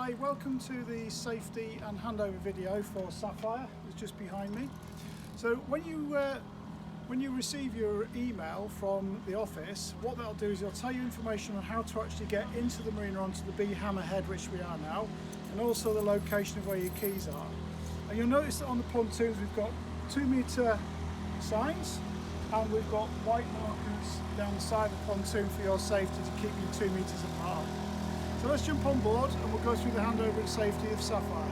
Hi, welcome to the safety and handover video for Sapphire. It's just behind me. So when you receive your email from the office, what that'll do is it'll tell you information on how to actually get into the marina onto the B hammerhead, which we are now, and also the location of where your keys are. And you'll notice that on the pontoons we've got 2 metre signs, and we've got white markers down the side of the pontoon for your safety to keep you 2 metres apart. So let's jump on board and we'll go through the handover and safety of Sapphire.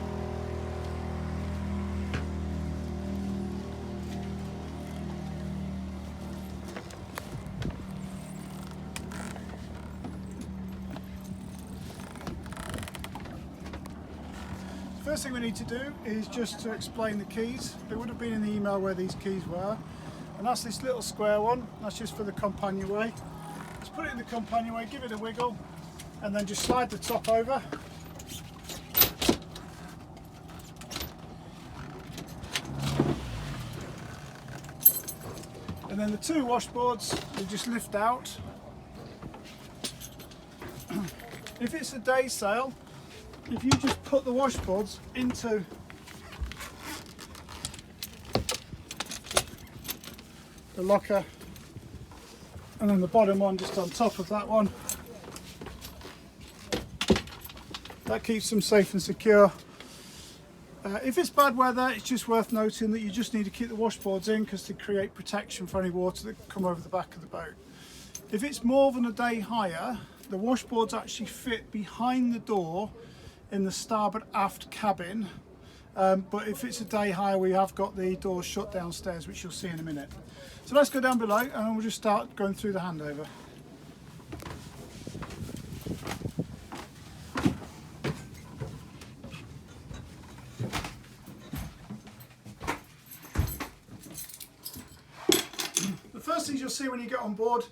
First thing we need to do is just to explain the keys. It would have been in the email where these keys were, and that's this little square one. That's just for the companionway. Let's put it in the companionway, give it a wiggle, and then just slide the top over. And then the 2 washboards you just lift out. If it's a day sail, if you just put the washboards into the locker, and then the bottom one just on top of that one, that keeps them safe and secure. If it's bad weather, it's just worth noting that you just need to keep the washboards in because they create protection for any water that come over the back of the boat. If it's more than a day hire, the washboards actually fit behind the door in the starboard aft cabin, but if it's a day hire, we have got the doors shut downstairs, which you'll see in a minute. So let's go down below and then we'll just start going through the handover. The first things you'll see when you get on board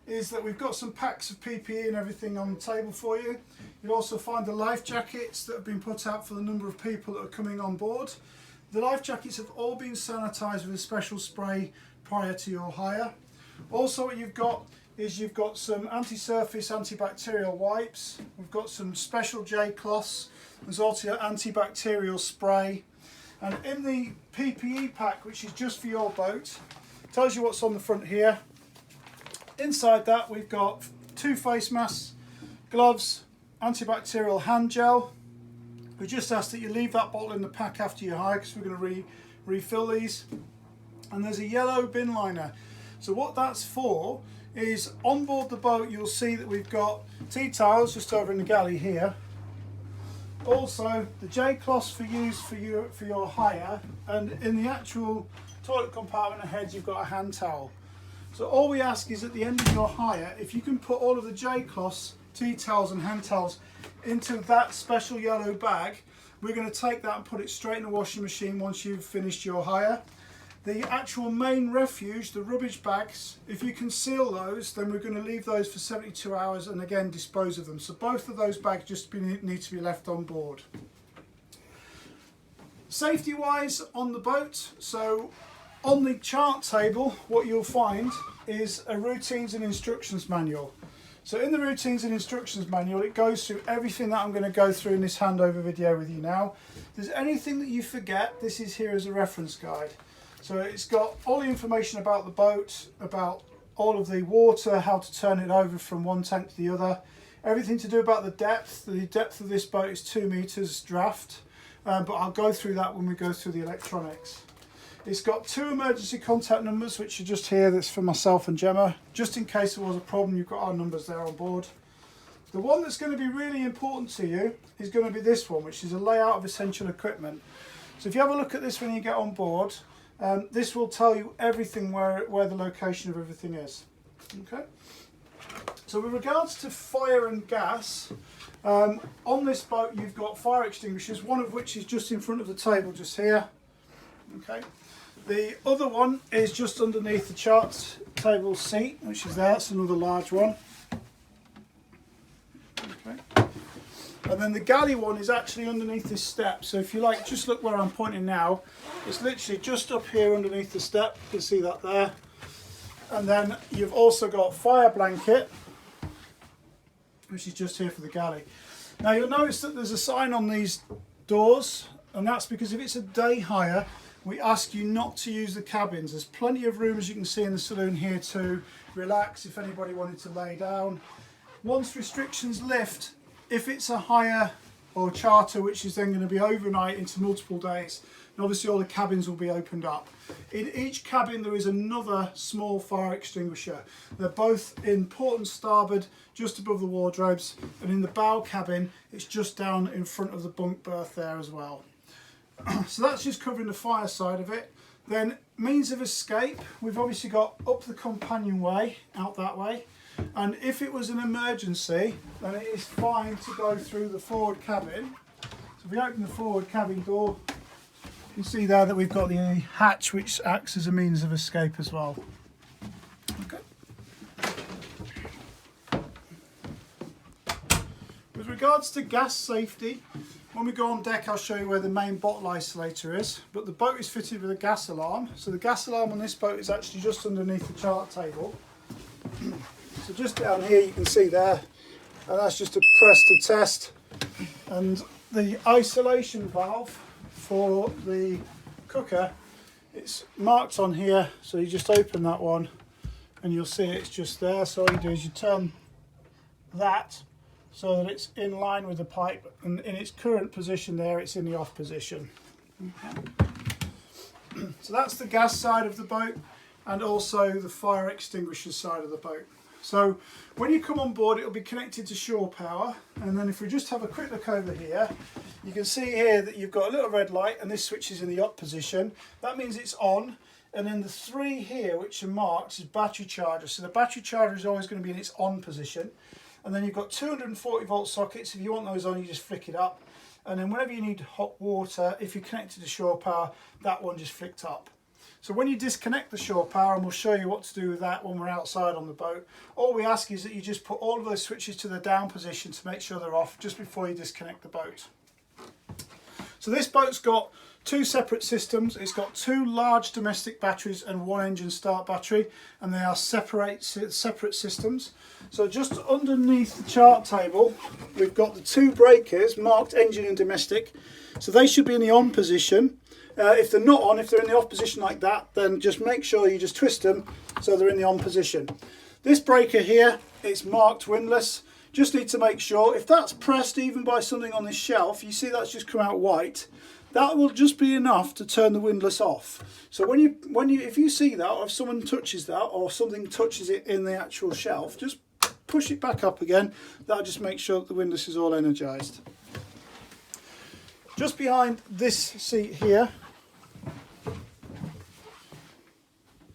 is that we've got some packs of PPE and everything on the table for you. You'll also find the life jackets that have been put out for the number of people that are coming on board. The life jackets have all been sanitised with a special spray prior to your hire. Also what you've got is you've got some anti-surface antibacterial wipes. We've got some special J cloths. There's also antibacterial spray. And in the PPE pack, which is just for your boat, tells you what's on the front here. Inside that we've got 2 face masks, gloves, antibacterial hand gel. We just ask that you leave that bottle in the pack after you hire because we're going to refill these. And there's a yellow bin liner. So what that's for is on board the boat you'll see that we've got tea towels just over in the galley here. Also the J cloths for use for your hire, and in the actual toilet compartment ahead you've got a hand towel. So all we ask is at the end of your hire, if you can put all of the J cloths, tea towels and hand towels into that special yellow bag, we're going to take that and put it straight in the washing machine once you've finished your hire. The actual main refuge, the rubbish bags, if you can seal those, then we're going to leave those for 72 hours and again dispose of them. So both of those bags just need to be left on board. Safety wise on the boat, so on the chart table what you'll find is a routines and instructions manual. So in the routines and instructions manual it goes through everything that I'm going to go through in this handover video with you now. If there's anything that you forget, this is here as a reference guide. So it's got all the information about the boat, about all of the water, how to turn it over from one tank to the other, everything to do about the depth. The depth of this boat is 2 meters draft, but I'll go through that when we go through the electronics. It's got 2 emergency contact numbers which are just here, that's for myself and Gemma. Just in case there was a problem, you've got our numbers there on board. The one that's going to be really important to you is going to be this one, which is a layout of essential equipment. So if you have a look at this when you get on board, this will tell you everything where the location of everything is. Okay. So with regards to fire and gas, on this boat you've got fire extinguishers, one of which is just in front of the table just here. Okay. The other one is just underneath the chart table seat, which is there. That's another large one. Okay. And then the galley one is actually underneath this step. So if you like, just look where I'm pointing now. It's literally just up here underneath the step. You can see that there. And then you've also got fire blanket, which is just here for the galley. Now you'll notice that there's a sign on these doors, and that's because if it's a day hire, we ask you not to use the cabins. There's plenty of room, as you can see in the saloon here, to relax if anybody wanted to lay down. Once restrictions lift, if it's a hire or charter, which is then going to be overnight into multiple days, and obviously all the cabins will be opened up. In each cabin there is another small fire extinguisher. They're both in port and starboard, just above the wardrobes, and in the bow cabin it's just down in front of the bunk berth there as well. So that's just covering the fire side of it. Then means of escape, we've obviously got up the companionway, out that way, and if it was an emergency then it is fine to go through the forward cabin. So if we open the forward cabin door, you can see there that we've got the hatch which acts as a means of escape as well. Okay. With regards to gas safety, when we go on deck I'll show you where the main bottle isolator is, but the boat is fitted with a gas alarm. So the gas alarm on this boat is actually just underneath the chart table. So just down here you can see there, and that's just a press to test. And the isolation valve for the cooker, it's marked on here, so you just open that one and you'll see it's just there. So all you do is you turn that so that it's in line with the pipe, and in its current position there it's in the off position. Okay. So that's the gas side of the boat, and also the fire extinguisher side of the boat. So when you come on board it'll be connected to shore power, and then if we just have a quick look over here, you can see here that you've got a little red light and this switch is in the up position. That means it's on, and then the three here which are marked is battery charger. So the battery charger is always going to be in its on position. And then you've got 240 volt sockets. If you want those on, you just flick it up. And then whenever you need hot water, if you're connected to shore power, that one just flicked up. So when you disconnect the shore power, and we'll show you what to do with that when we're outside on the boat, all we ask is that you just put all of those switches to the down position to make sure they're off just before you disconnect the boat. So this boat's got two separate systems. It's got two large domestic batteries and one engine start battery, and they are separate systems. So just underneath the chart table we've got the two breakers marked engine and domestic, so they should be in the on position. If they're not on, if they're in the off position like that, then just make sure you just twist them so they're in the on position. This breaker here, it's marked windlass. Just need to make sure, if that's pressed even by something on this shelf, you see that's just come out white, that will just be enough to turn the windlass off. So if you see that, or if someone touches that, or something touches it in the actual shelf, just push it back up again. That'll just make sure that the windlass is all energized. Just behind this seat here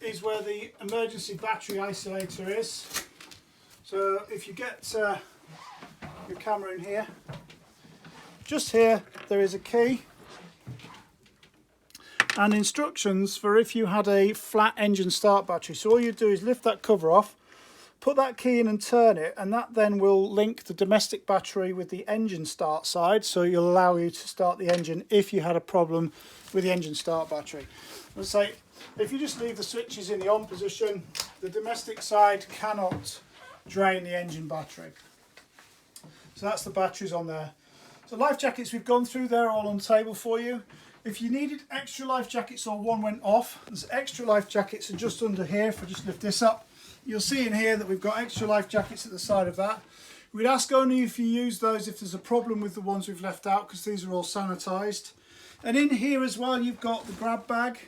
is where the emergency battery isolator is. So if you get your camera in here, just here there is a key and instructions for if you had a flat engine start battery. So all you do is lift that cover off, put that key in and turn it, and that then will link the domestic battery with the engine start side, so it'll allow you to start the engine if you had a problem with the engine start battery. Let's say if you just leave the switches in the on position, the domestic side cannot drain the engine battery. So that's the batteries on there. So life jackets we've gone through, they're all on table for you. If you needed extra life jackets or one went off, there's extra life jackets are just under here. If I just lift this up, you'll see in here that we've got extra life jackets at the side of that. We'd ask only if you use those if there's a problem with the ones we've left out, because these are all sanitized. And in here as well you've got the grab bag.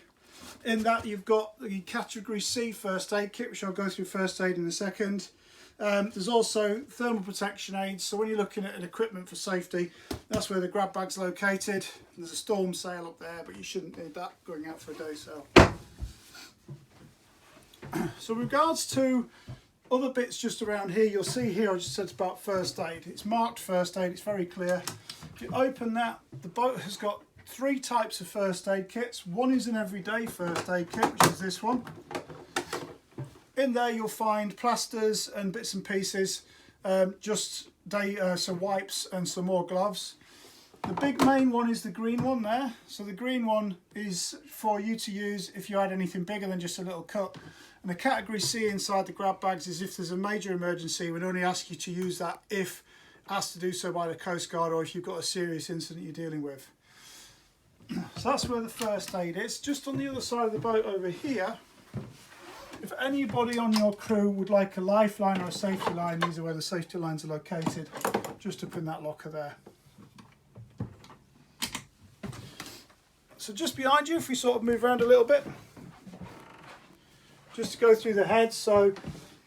In that you've got the category C first aid kit, which I'll go through first aid in a second. There's also thermal protection aids, so when you're looking at an equipment for safety, that's where the grab bag's located. There's a storm sail up there, but you shouldn't need that going out for a day sail. So with regards to other bits just around here, you'll see here I just said about first aid. It's marked first aid, it's very clear. If you open that, the boat has got three types of first aid kits. One is an everyday first aid kit, which is this one. In there you'll find plasters and bits and pieces, some wipes and some more gloves. The big main one is the green one there. So the green one is for you to use if you had anything bigger than just a little cut. And the category C inside the grab bags is if there's a major emergency, we'd only ask you to use that if asked to do so by the Coast Guard, or if you've got a serious incident you're dealing with. So that's where the first aid is. Just on the other side of the boat over here, if anybody on your crew would like a lifeline or a safety line, these are where the safety lines are located, just up in that locker there. So just behind you, if we sort of move around a little bit, just to go through the heads. So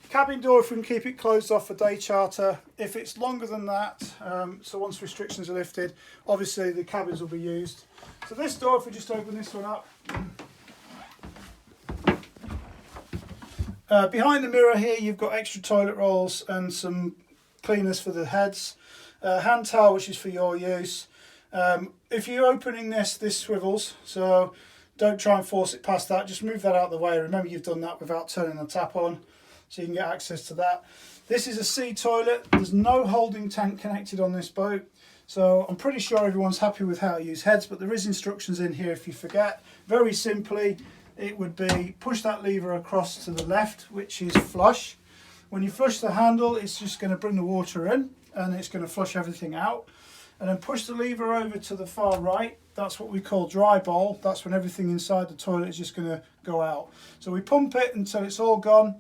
cabin door, if we can keep it closed off for day charter. If it's longer than that, so once restrictions are lifted, obviously the cabins will be used. So this door, if we just open this one up, behind the mirror here you've got extra toilet rolls and some cleaners for the heads, hand towel which is for your use. If you're opening this swivels, so don't try and force it past that, just move that out of the way. Remember, you've done that without turning the tap on, so you can get access to that. This is a sea toilet. There's no holding tank connected on this boat, so I'm pretty sure everyone's happy with how to use heads, but there is instructions in here if you forget. Very simply, it would be push that lever across to the left, which is flush. When you flush the handle, it's just going to bring the water in and it's going to flush everything out. And then push the lever over to the far right. That's what we call dry bowl. That's when everything inside the toilet is just going to go out. So we pump it until it's all gone.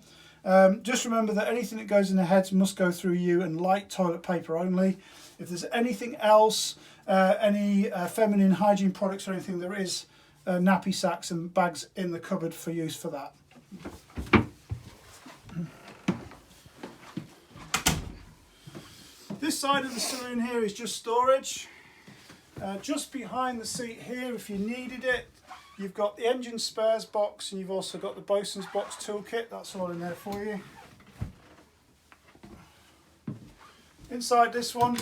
Just remember that anything that goes in the heads must go through you, and light toilet paper only. If there's anything else, any feminine hygiene products or anything, there is nappy sacks and bags in the cupboard for use for that. This side of the saloon here is just storage. Just behind the seat here, if you needed it, you've got the engine spares box, and you've also got the bosun's box toolkit. That's all in there for you. Inside this one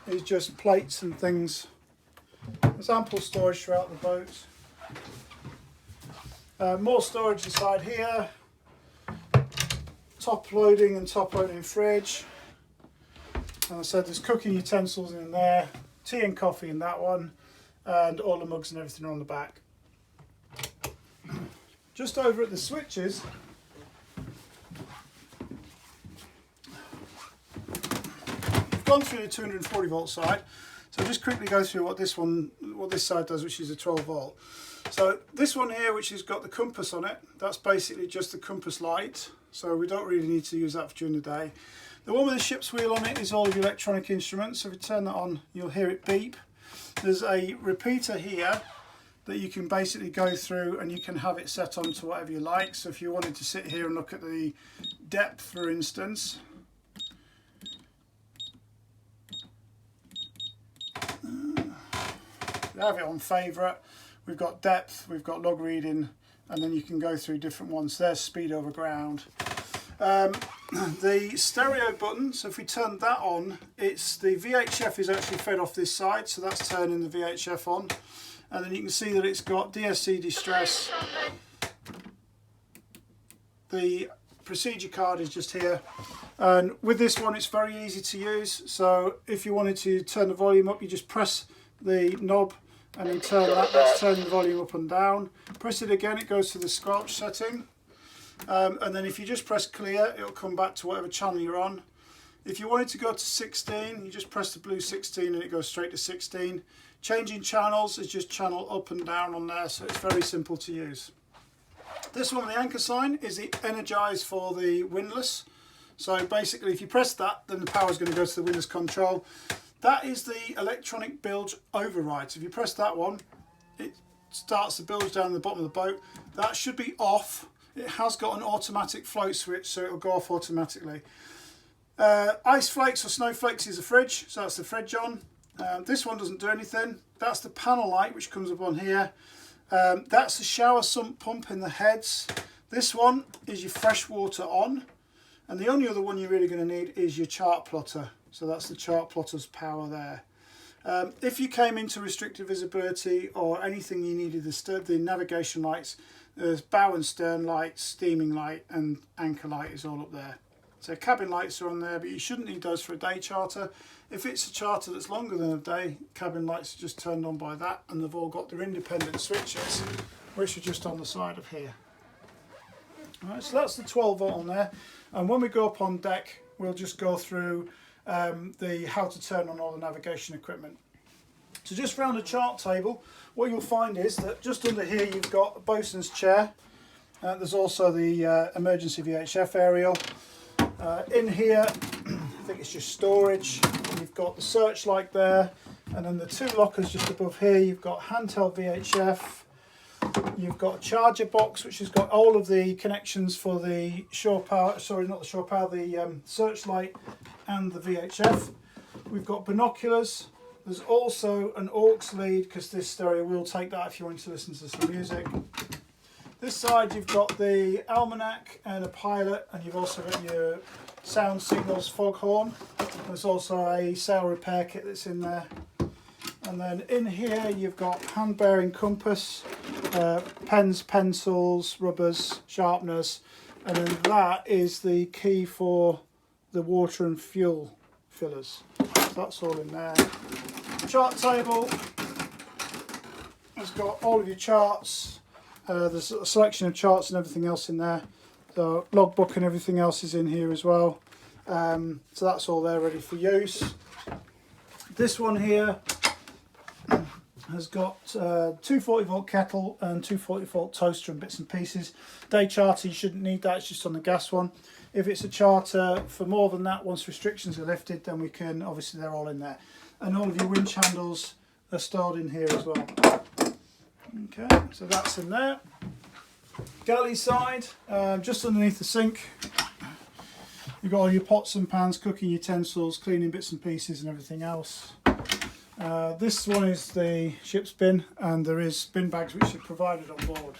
is just plates and things. There's ample storage throughout the boat. More storage inside here. Top loading and top loading fridge. As I said, there's cooking utensils in there, tea and coffee in that one, and all the mugs and everything are on the back. Just over at the switches, we've gone through the 240 volt side, so I'll just quickly go through what this side does, which is a 12 volt. So this one here, which has got the compass on it, that's basically just the compass light, so we don't really need to use that during the day. The one with the ship's wheel on it is all of your electronic instruments, so if you turn that on you'll hear it beep. There's a repeater here that you can basically go through and you can have it set on to whatever you like. So if you wanted to sit here and look at the depth, for instance, you have it on favourite. We've got depth, we've got log reading, and then you can go through different ones. There's speed over ground. The stereo button, so if we turn that on, it's the VHF is actually fed off this side, so that's turning the VHF on, and then you can see that it's got DSC distress. The procedure card is just here, and with this one it's very easy to use. So if you wanted to turn the volume up, you just press the knob and then turn that. That's turning the volume up and down. Press it again, it goes to the squelch setting. And then if you just press clear, it'll come back to whatever channel you're on. If you wanted to go to 16, you just press the blue 16 and it goes straight to 16. Changing channels is just channel up and down on there, so it's very simple to use. This one, the anchor sign, is the energize for the windlass. So basically if you press that, then the power is going to go to the windlass control. That is the electronic bilge override. So if you press that one, it starts the bilge down the bottom of the boat. That should be off. It has got an automatic float switch, so it'll go off automatically. Ice flakes or snowflakes is the fridge, so that's the fridge on. This one doesn't do anything. That's the panel light which comes up on here. That's the shower sump pump in the heads. This one is your fresh water on, and the only other one you're really going to need is your chart plotter. So that's the chart plotter's power there. If you came into restricted visibility or anything you needed, the navigation lights, there's bow and stern light, steaming light and anchor light is all up there. So cabin lights are on there, but you shouldn't need those for a day charter. If it's a charter that's longer than a day, cabin lights are just turned on by that, and they've all got their independent switches, which are just on the side of here. Alright, so that's the 12 volt on there, and when we go up on deck, we'll just go through the how to turn on all the navigation equipment. So just round the chart table, what you'll find is that just under here you've got a bosun's chair. There's also the emergency VHF aerial. In here, I think it's just storage. You've got the searchlight there, and then the two lockers just above here. You've got handheld VHF. You've got a charger box which has got all of the connections for the shore power, sorry, not the shore power, the searchlight and the VHF. We've got binoculars. There's also an aux lead, because this stereo will take that if you want to listen to some music. This side you've got the almanac and a pilot, and you've also got your sound signals foghorn. There's also a sail repair kit that's in there. And then in here you've got hand bearing compass, pens, pencils, rubbers, sharpeners, and then that is the key for the water and fuel fillers. So that's all in there. Chart table has got all of your charts. There's a selection of charts and everything else in there. The logbook and everything else is in here as well. So that's all there ready for use. This one here has got 240 volt kettle and 240 volt toaster and bits and pieces. Day charter, you shouldn't need that, it's just on the gas one. If it's a charter for more than that, once restrictions are lifted, then we can, obviously they're all in there. And all of your winch handles are stored in here as well. Okay, so that's in there. Galley side, just underneath the sink, you've got all your pots and pans, cooking utensils, cleaning bits and pieces and everything else. This one is the ship's bin, and there is bin bags which are provided on board.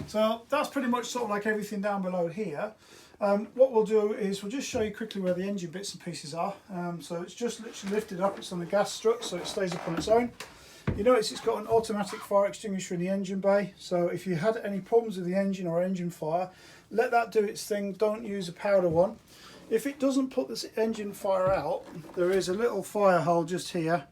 So that's pretty much sort of like everything down below here. What we'll do is we'll just show you quickly where the engine bits and pieces are. So it's just literally lifted up, it's on the gas strut, so it stays up on its own. You notice it's got an automatic fire extinguisher in the engine bay, so if you had any problems with the engine or engine fire, let that do its thing, don't use a powder one. If it doesn't put this engine fire out, there is a little fire hole just here,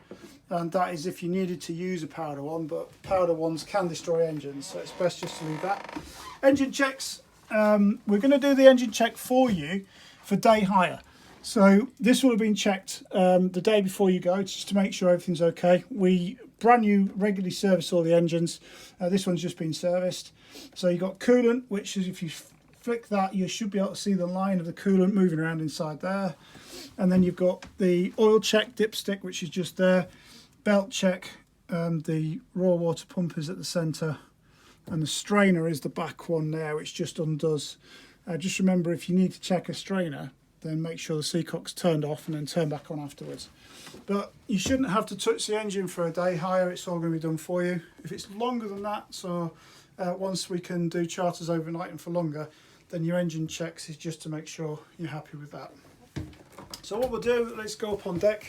and that is if you needed to use a powder one, but powder ones can destroy engines, so it's best just to leave that. Engine checks, we're going to do the engine check for you for day hire. So this will have been checked the day before you go, just to make sure everything's okay. We brand new regularly service all the engines. This one's just been serviced. So you've got coolant, which is, if you flick that, you should be able to see the line of the coolant moving around inside there. And then you've got the oil check dipstick, which is just there. Belt check, the raw water pump is at the centre, and the strainer is the back one there, which just undoes. Just remember, if you need to check a strainer, then make sure the seacock's turned off and then turn back on afterwards. But you shouldn't have to touch the engine for a day hire, it's all going to be done for you. If it's longer than that, so once we can do charters overnight and for longer, then your engine checks is just to make sure you're happy with that. So what we'll do, let's go up on deck.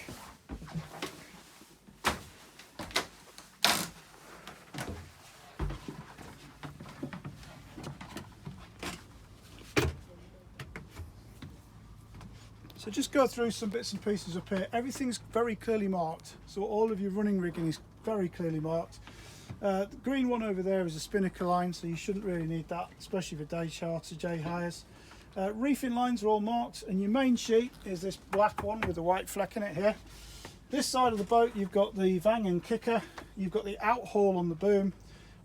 So just go through some bits and pieces up here. Everything's very clearly marked, so all of your running rigging is very clearly marked. The green one over there is a spinnaker line, so you shouldn't really need that, especially for day charter, day hires. Reefing lines are all marked, and your main sheet is this black one with a white fleck in it here. This side of the boat, you've got the vang and kicker, you've got the out haul on the boom,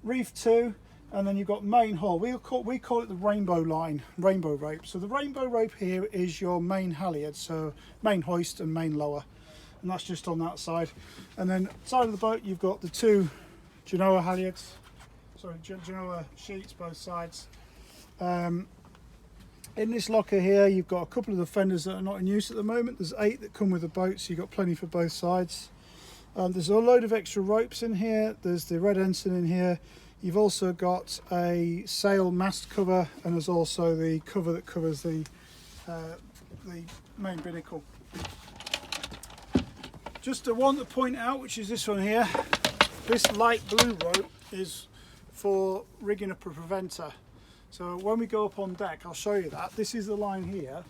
reef 2, and then you've got main haul. We call it the rainbow line, rainbow rope. So the rainbow rope here is your main halyard, so main hoist and main lower, and that's just on that side. And then side of the boat, you've got the two Genoa halyards, sorry, Genoa sheets both sides. In this locker here, you've got a couple of the fenders that are not in use at the moment. There's 8 that come with the boat, so you've got plenty for both sides. There's a load of extra ropes in here. There's the red ensign in here. You've also got a sail mast cover, and there's also the cover that covers the main binnacle. Just one to point out, which is this one here. This light blue rope is for rigging up a preventer. So when we go up on deck, I'll show you that. This is the line here,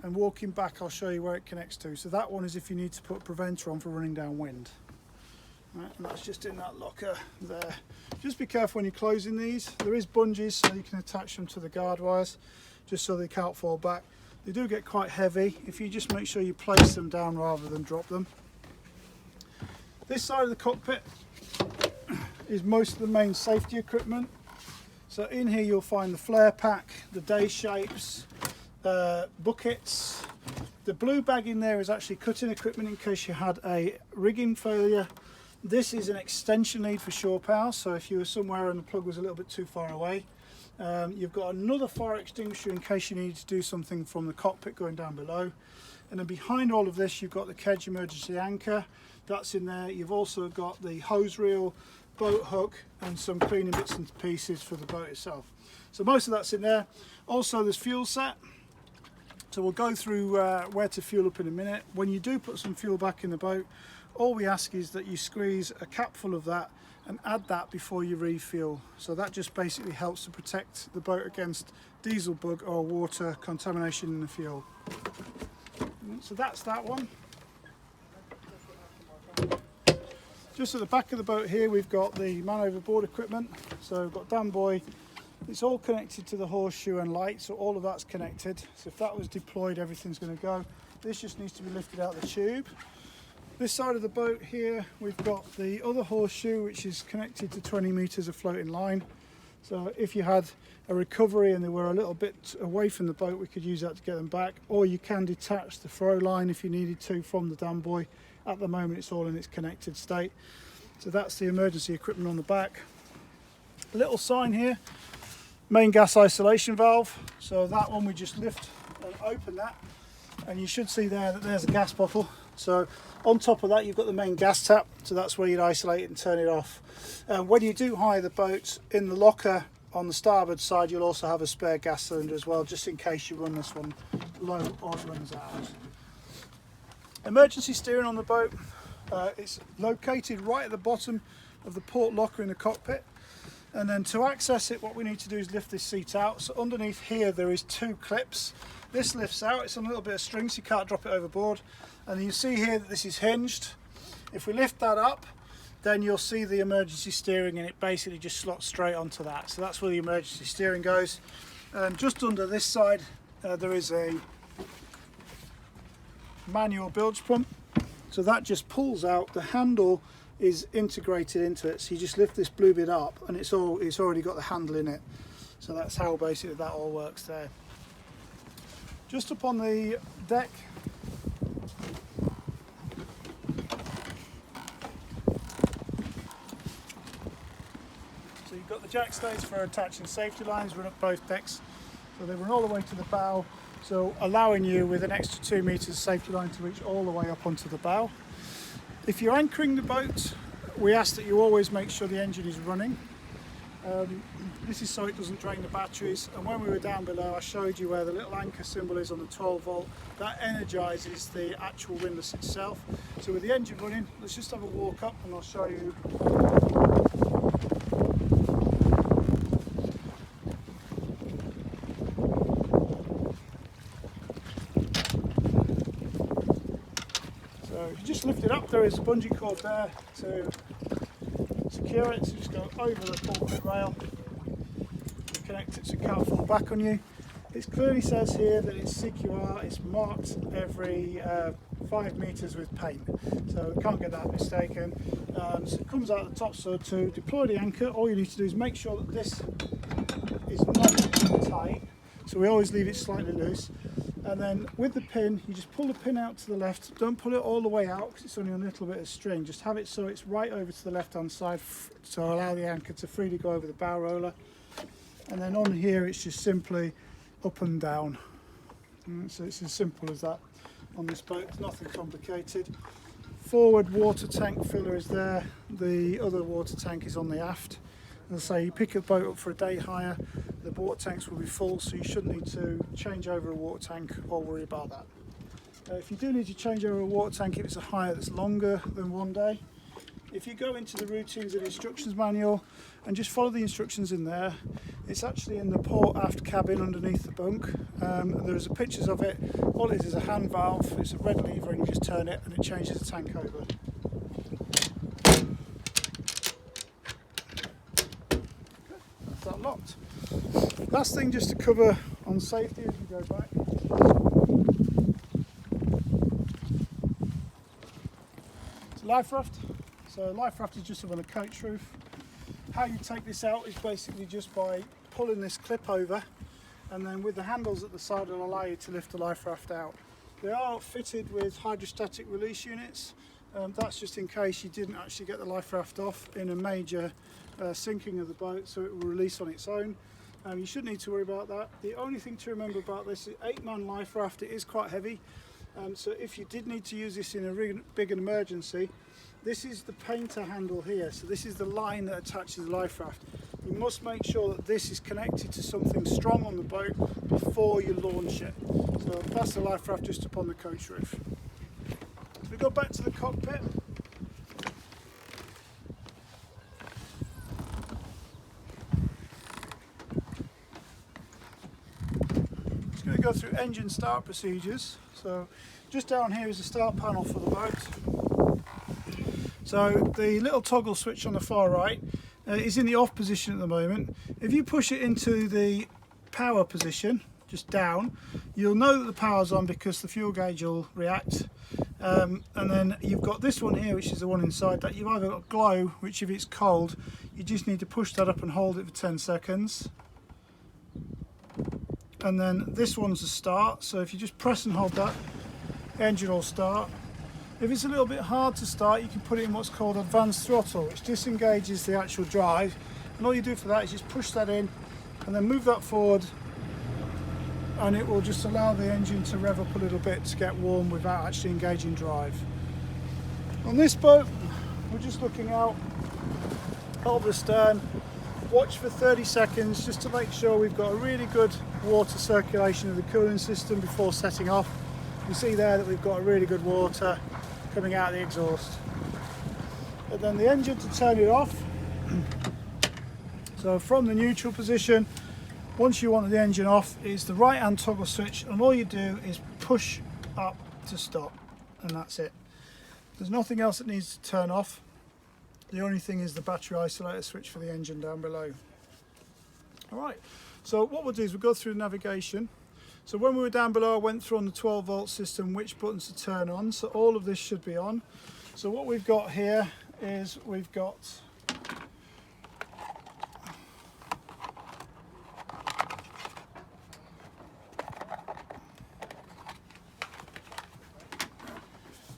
and walking back I'll show you where it connects to. So that one is if you need to put a preventer on for running downwind. Right, and that's just in that locker there. Just be careful when you're closing these. There is bungees so you can attach them to the guard wires, just so they can't fall back. They do get quite heavy if you just make sure you place them down rather than drop them. This side of the cockpit is most of the main safety equipment. So in here you'll find the flare pack, the day shapes, buckets. The blue bag in there is actually cutting equipment in case you had a rigging failure. This is an extension lead for shore power, so if you were somewhere and the plug was a little bit too far away. You've got another fire extinguisher in case you need to do something from the cockpit going down below. And then behind all of this you've got the kedge emergency anchor, that's in there. You've also got the hose reel, boat hook and some cleaning bits and pieces for the boat itself. So most of that's in there. Also there's fuel set. So we'll go through where to fuel up in a minute. When you do put some fuel back in the boat, all we ask is that you squeeze a cap full of that and add that before you refuel. So that just basically helps to protect the boat against diesel bug or water contamination in the fuel. So that's that one. Just at the back of the boat here we've got the man overboard equipment. So we've got dam buoy. It's all connected to the horseshoe and light, so all of that's connected. So if that was deployed, everything's going to go. This just needs to be lifted out of the tube. This side of the boat here, we've got the other horseshoe, which is connected to 20 metres of floating line. So if you had a recovery and they were a little bit away from the boat, we could use that to get them back. Or you can detach the throw line if you needed to from the dam buoy. At the moment, it's all in its connected state. So that's the emergency equipment on the back. A little sign here. Main gas isolation valve, so that one we just lift and open that, and you should see there that there's a gas bottle. So on top of that you've got the main gas tap, so that's where you'd isolate it and turn it off. When you do hire the boat, in the locker on the starboard side you'll also have a spare gas cylinder as well, just in case you run this one low or it runs out. Emergency steering on the boat, it's located right at the bottom of the port locker in the cockpit. And then to access it, what we need to do is lift this seat out. So underneath here there is two clips. This lifts out, it's on a little bit of string so you can't drop it overboard. And you see here that this is hinged. If we lift that up, then you'll see the emergency steering and it basically just slots straight onto that. So that's where the emergency steering goes. And just under this side there is a manual bilge pump. So that just pulls out. The handle is integrated into it, so you just lift this blue bit up and it's already got the handle in it. So that's how basically that all works there. Just up on the deck, so you've got the jack stays for attaching safety lines, run up both decks, so they run all the way to the bow, so allowing you with an extra 2 metres safety line to reach all the way up onto the bow. If you're anchoring the boat, we ask that you always make sure the engine is running. This is so it doesn't drain the batteries, and when we were down below I showed you where the little anchor symbol is on the 12 volt. That energises the actual windlass itself. So with the engine running, let's just have a walk up and I'll show you. So if you just lift it up, there is a bungee cord there to secure it. So just go over the pulpit rail, connect it so it can't fall back on you. It clearly says here that it's CQR, it's marked every 5 metres with paint, so you can't get that mistaken. So it comes out the top, so to deploy the anchor all you need to do is make sure that this is not tight, so we always leave it slightly loose. And then with the pin, you just pull the pin out to the left. Don't pull it all the way out because it's only a little bit of string. Just have it so it's right over to the left hand side, to allow the anchor to freely go over the bow roller. And then on here it's just simply up and down. So it's as simple as that on this boat, it's nothing complicated. Forward water tank filler is there, the other water tank is on the aft. As I say, you pick a boat up for a day hire, the water tanks will be full, so you shouldn't need to change over a water tank or worry about that. If you do need to change over a water tank, if it's a hire that's longer than 1 day, if you go into the routines and instructions manual and just follow the instructions in there, it's actually in the port aft cabin underneath the bunk. There's pictures of it. All it is a hand valve, it's a red lever and you just turn it and it changes the tank over. That's that locked. Last thing just to cover on safety as we go back. life raft. So life raft is just up on a coach roof. How you take this out is basically just by pulling this clip over, and then with the handles at the side will allow you to lift the life raft out. They are fitted with hydrostatic release units. That's just in case you didn't actually get the life raft off in a major sinking of the boat, so it will release on its own. You shouldn't need to worry about that. The only thing to remember about this is 8-man life raft, it is quite heavy. So if you did need to use this in a big emergency, this is the painter handle here. So this is the line that attaches the life raft. You must make sure that this is connected to something strong on the boat before you launch it. So that's the life raft just up on the coach roof. If we go back to the cockpit, just going to go through engine start procedures. So just down here is the start panel for the boat. So the little toggle switch on the far right is in the off position at the moment. If you push it into the power position, just down, you'll know that the power's on because the fuel gauge will react. And then you've got this one here, which is the one inside that. You've either got glow, which if it's cold, you just need to push that up and hold it for 10 seconds. And then this one's the start, so if you just press and hold that, the engine will start. If it's a little bit hard to start, you can put it in what's called advanced throttle, which disengages the actual drive. And all you do for that is just push that in and then move that forward, and it will just allow the engine to rev up a little bit to get warm without actually engaging drive. On this boat, we're just looking out over the stern. Watch for 30 seconds just to make sure we've got a really good water circulation of the cooling system before setting off. You see there that we've got a really good water coming out of the exhaust. And then the engine to turn it off. So from the neutral position, once you want the engine off, is the right hand toggle switch, and all you do is push up to stop, and that's it. There's nothing else that needs to turn off. The only thing is the battery isolator switch for the engine down below. Alright, so what we'll do is we'll go through the navigation. So when we were down below, I went through on the 12 volt system which buttons to turn on, so all of this should be on. So what we've got here is we've got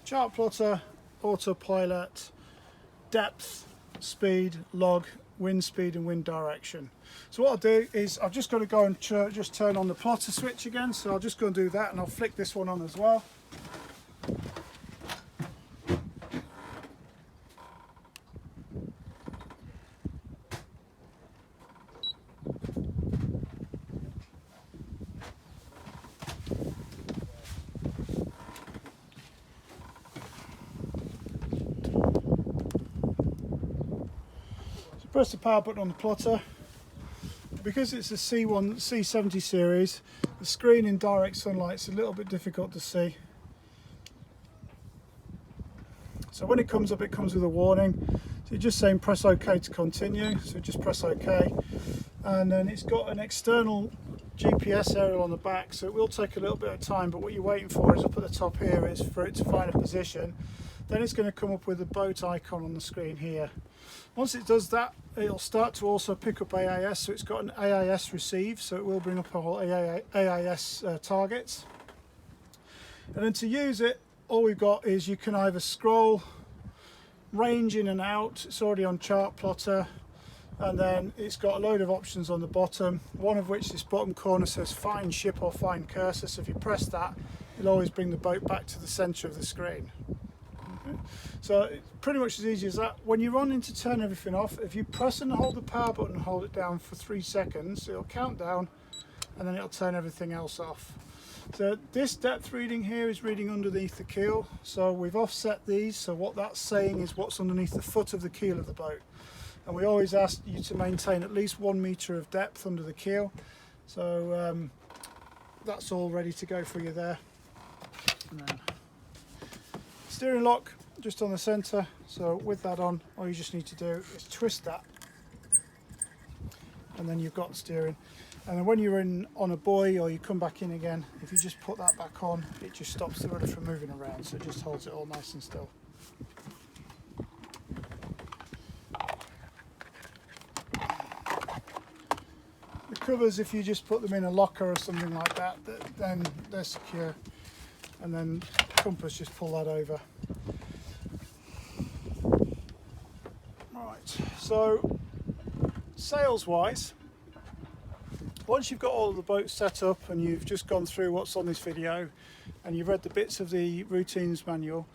chart plotter, autopilot, depth, speed, log, wind speed and wind direction. So what I'll do is I've just got to go and just turn on the plotter switch again, so I'll just go and do that, and I'll flick this one on as well. Press the power button on the plotter. Because it's a C70 series, the screen in direct sunlight is a little bit difficult to see. So when it comes up, it comes with a warning. So you're just saying press OK to continue, so just press OK. And then it's got an external GPS aerial on the back, so it will take a little bit of time, but what you're waiting for is up at the top here is for it to find a position. Then it's going to come up with a boat icon on the screen here. Once it does that, it'll start to also pick up AIS, so it's got an AIS receive, so it will bring up all AIS targets. And then to use it, all we've got is you can either scroll range in and out. It's already on chart plotter, and then it's got a load of options on the bottom, one of which this bottom corner says find ship or find cursor, so if you press that, it'll always bring the boat back to the center of the screen. So it's pretty much as easy as that. When you're wanting to turn everything off, if you press and hold the power button and hold it down for 3 seconds, it'll count down and then it'll turn everything else off. So this depth reading here is reading underneath the keel, so we've offset these, so what that's saying is what's underneath the foot of the keel of the boat. And we always ask you to maintain at least 1 metre of depth under the keel, so that's all ready to go for you there. And then steering lock just on the centre, so with that on, all you just need to do is twist that and then you've got steering. And then when you're in on a buoy or you come back in again, if you just put that back on, it just stops the rudder from moving around, so it just holds it all nice and still. covers, if you just put them in a locker or something like that, then they're secure. And then compass, just pull that over. Right, so sails wise, once you've got all of the boats set up and you've just gone through what's on this video and you've read the bits of the routines manual,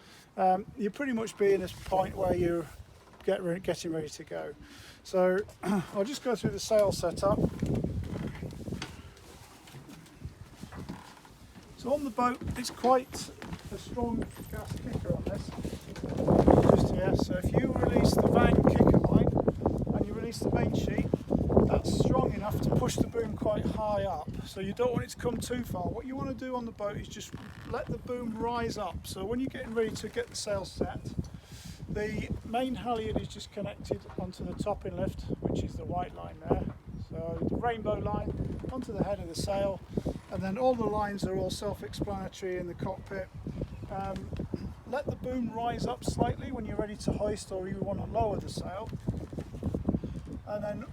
you'll pretty much be in a point where you're getting ready to go. So I'll just go through the sail setup. So on the boat, it's quite a strong gas kicker on this, just here. So if you release the vang kicker line and you release the main sheet, that's strong enough to push the boom quite high up. So you don't want it to come too far. What you want to do on the boat is just let the boom rise up. So when you're getting ready to get the sail set, the main halyard is just connected onto the topping lift, which is the white line there. So the rainbow line onto the head of the sail, and then all the lines are all self-explanatory in the cockpit. Let the boom rise up slightly when you're ready to hoist or you want to lower the sail, and then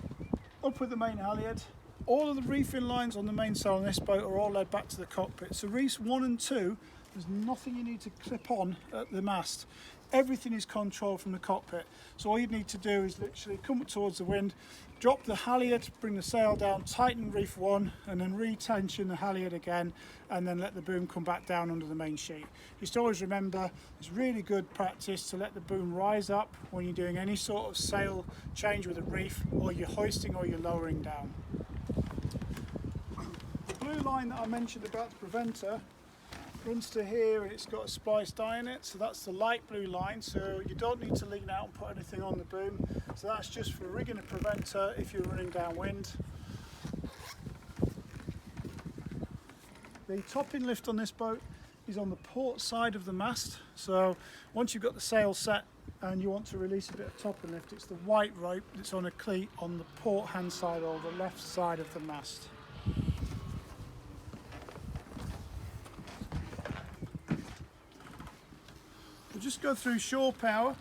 up with the main halyard. All of the reefing lines on the mainsail on this boat are all led back to the cockpit. So reefs 1 and 2, there's nothing you need to clip on at the mast. Everything is controlled from the cockpit. So all you need to do is literally come up towards the wind, drop the halyard, bring the sail down, tighten reef 1, and then retension the halyard again, and then let the boom come back down under the main sheet. Just always remember, it's really good practice to let the boom rise up when you're doing any sort of sail change with a reef, or you're hoisting or you're lowering down. The blue line that I mentioned about the preventer runs to here, and it's got a spliced die in it, so that's the light blue line, so you don't need to lean out and put anything on the boom. So that's just for rigging a preventer if you're running downwind. The topping lift on this boat is on the port side of the mast, so once you've got the sail set and you want to release a bit of topping lift, it's the white rope that's on a cleat on the port hand side or the left side of the mast. We'll just go through shore power.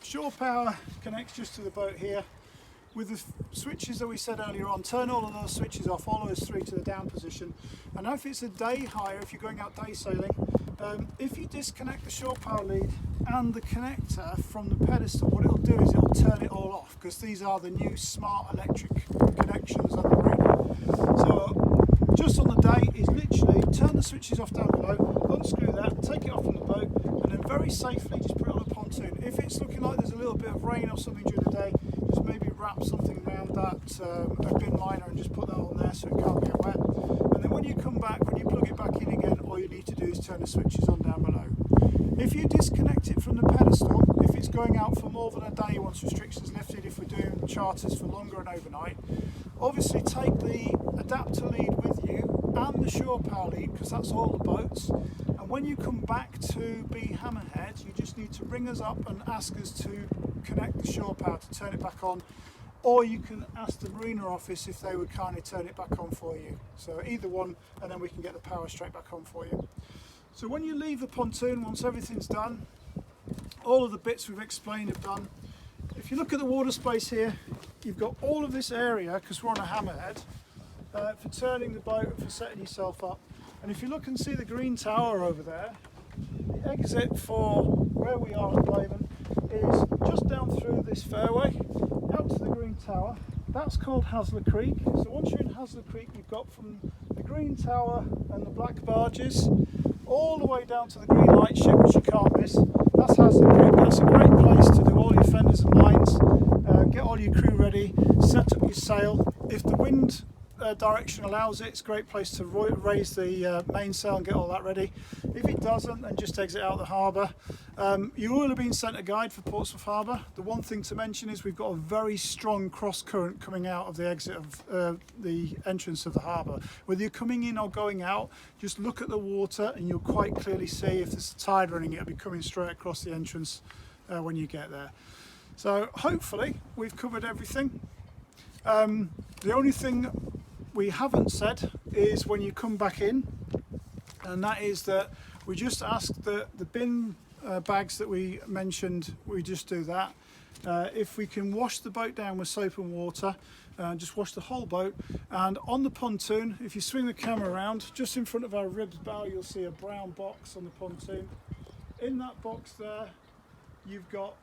Shore power connects just to the boat here. With the switches that we said earlier on, turn all of those switches off, all those 3 to the down position. And if it's a day hire, if you're going out day sailing, if you disconnect the shore power lead and the connector from the pedestal, what it'll do is it'll turn it all off, because these are the new smart electric connections on the rig. So just on the day is literally turn the switches off down below, unscrew that, take it off from the boat, and then very safely just put it on a pontoon. If it's looking like there's a little bit of rain or something during the day, just maybe wrap something around that, a bin liner, and just put that on there so it can't get wet. And then when you come back, when you plug it back in again, all you need to do is turn the switches on down below. If you disconnect it from the pedestal, if it's going out for more than a day once restrictions lifted, if we're doing charters for longer and overnight, obviously take the adapter lead with you and the shore power lead, because that's all the boats. And when you come back to be Hammerhead, you just need to ring us up and ask us to connect the shore power to turn it back on, or you can ask the marina office if they would kindly turn it back on for you. So either one, and then we can get the power straight back on for you. So when you leave the pontoon, once everything's done, all of the bits we've explained are done. If you look at the water space here, you've got all of this area, because we're on a hammerhead, for turning the boat and for setting yourself up. And if you look and see the green tower over there, the exit for where we are at Blaven is just down through this fairway, out to the green tower. That's called Hasler Creek. So once you're in Hasler Creek, you've got from the green tower and the black barges all the way down to the green light ship, which you can't miss. That's Hasler Creek. That's a great place to do all your fenders and lines, get all your crew ready, set up your sail. If the wind direction allows it, it's a great place to raise the mainsail and get all that ready. If it doesn't, then just exit out the harbour. You will have been sent a guide for Portsmouth Harbour. The one thing to mention is we've got a very strong cross current coming out of the exit of the entrance of the harbour. Whether you're coming in or going out, just look at the water and you'll quite clearly see if there's a tide running, it'll be coming straight across the entrance when you get there. So hopefully we've covered everything. The only thing we haven't said is when you come back in, and that is that we just ask that the bin bags that we mentioned, we just do that. if we can wash the boat down with soap and water, just wash the whole boat, and on the pontoon, if you swing the camera around, just in front of our ribs bow, you'll see a brown box on the pontoon. In that box there, you've got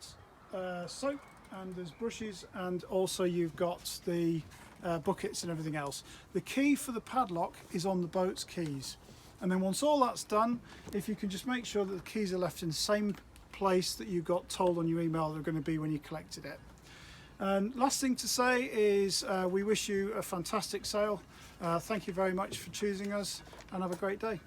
soap, and there's brushes, and also you've got the buckets and everything else. The key for the padlock is on the boat's keys. And then once all that's done, if you can just make sure that the keys are left in the same place that you got told on your email they're going to be when you collected it. And last thing to say is we wish you a fantastic sail. Thank you very much for choosing us, and have a great day.